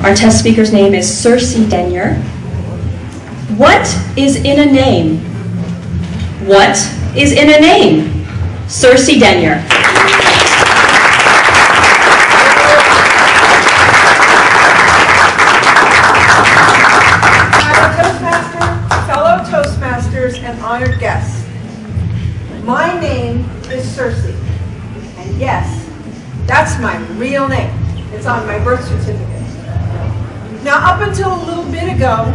Our test speaker's name is Circe Denyer. What is in a name? What is in a name? Circe Denyer. I'm a Toastmaster, fellow Toastmasters, and honored guests. My name is Circe, and yes, that's my real name. It's on my birth certificate. Now, up until a little bit ago,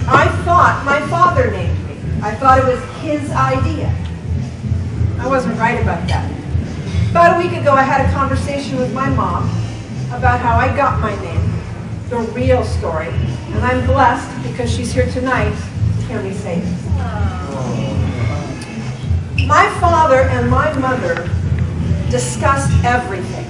I thought my father named me. I thought it was his idea. I wasn't right about that. About a week ago, I had a conversation with my mom about how I got my name, the real story, and I'm blessed because she's here tonight to hear me say this. My father and my mother discussed everything.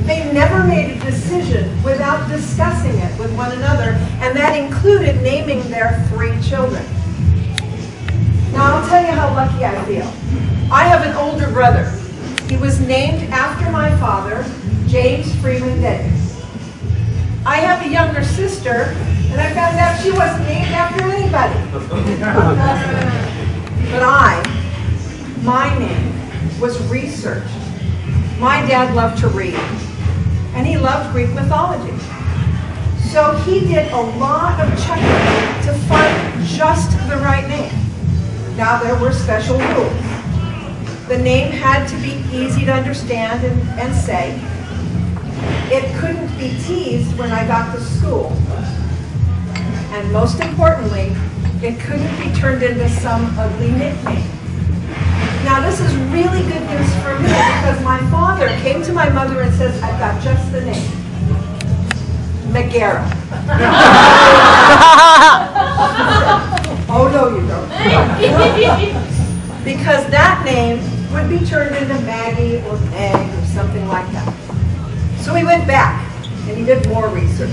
They never made a decision without discussing it with one another, and that included naming their 3 children. Now, I'll tell you how lucky I feel. I have an older brother. He was named after my father, James Freeman Denyer. I have a younger sister, and I found out she wasn't named after anybody. But my name was researched. My dad loved to read, and he loved Greek mythology. So he did a lot of checking to find just the right name. Now, there were special rules. The name had to be easy to understand and say. It couldn't be teased when I got to school. And most importantly, it couldn't be turned into some ugly nickname. Now, this is really good news for me because my father came to my mother and says, I've got just the name. Megara. Oh, no, you don't. Because that name would be turned into Maggie or Meg or something like that. So he went back and he did more research.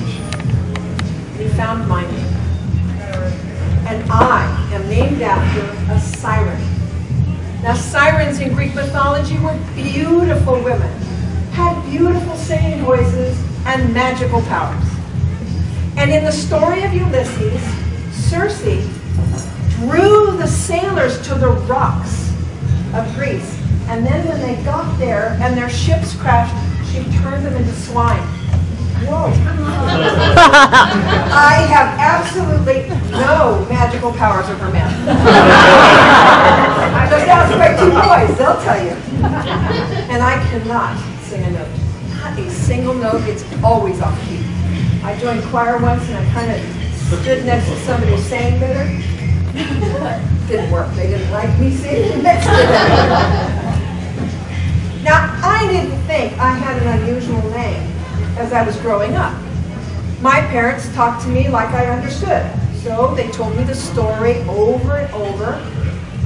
He found my name. And I am named after a siren. Now, sirens in Greek mythology were beautiful women, had beautiful singing voices, and magical powers. And in the story of Ulysses, Circe drew the sailors to the rocks of Greece. And then when they got there and their ships crashed, she turned them into swine. Whoa. I have absolutely no magical powers over men. I just asked my 2 boys, they'll tell you. And I cannot sing a note. Not a single note, it's always off key. I joined choir once and I kind of stood next to somebody who sang better. Didn't work, they didn't like me singing next to them. Now, I didn't think I had an unusual name as I was growing up. My parents talked to me like I understood. So they told me the story over and over.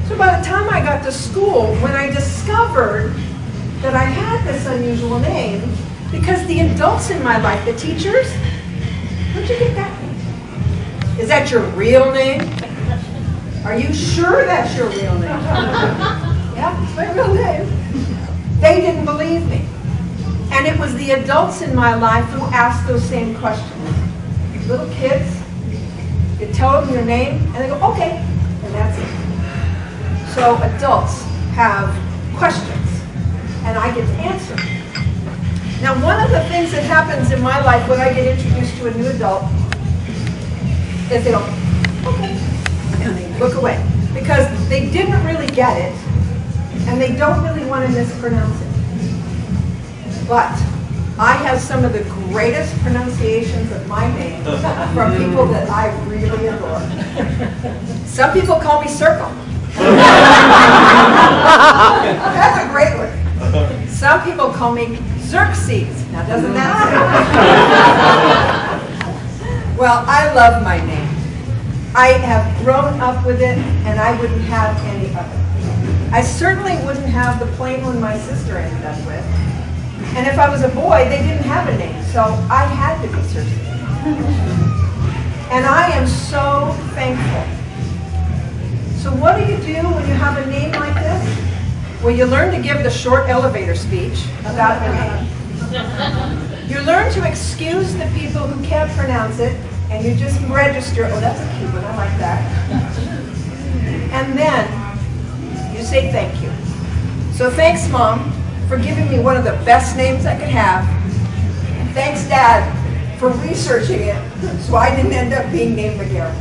So by the time I got to school, when I discovered that I had this unusual name, because the adults in my life, the teachers, where'd you get that name? Is that your real name? Are you sure that's your real name? Yeah, it's my real name. They didn't believe me. And it was the adults in my life who asked those same questions. Little kids, you tell them your name, and they go, okay, and that's it. So adults have questions, and I get to answer. Now, one of the things that happens in my life when I get introduced to a new adult is they go, okay, and they look away. Because they didn't really get it, and they don't really want to mispronounce it. But I have some of the greatest pronunciations of my name from people that I really adore. Some people call me Circle. That's a great one. Some people call me Xerxes. Now, doesn't that sound? Well, I love my name. I have grown up with it, and I wouldn't have any other. I certainly wouldn't have the plain one my sister ended up with. And if I was a boy, they didn't have a name, so I had to be Circe. And I am so thankful. So what do you do when you have a name like this? Well, you learn to give the short elevator speech about your name. You learn to excuse the people who can't pronounce it, and you just register, oh, that's a cute one, I like that. And then you say thank you. So thanks, Mom, for giving me one of the best names I could have. And thanks, Dad, for researching it so I didn't end up being named McGarrett.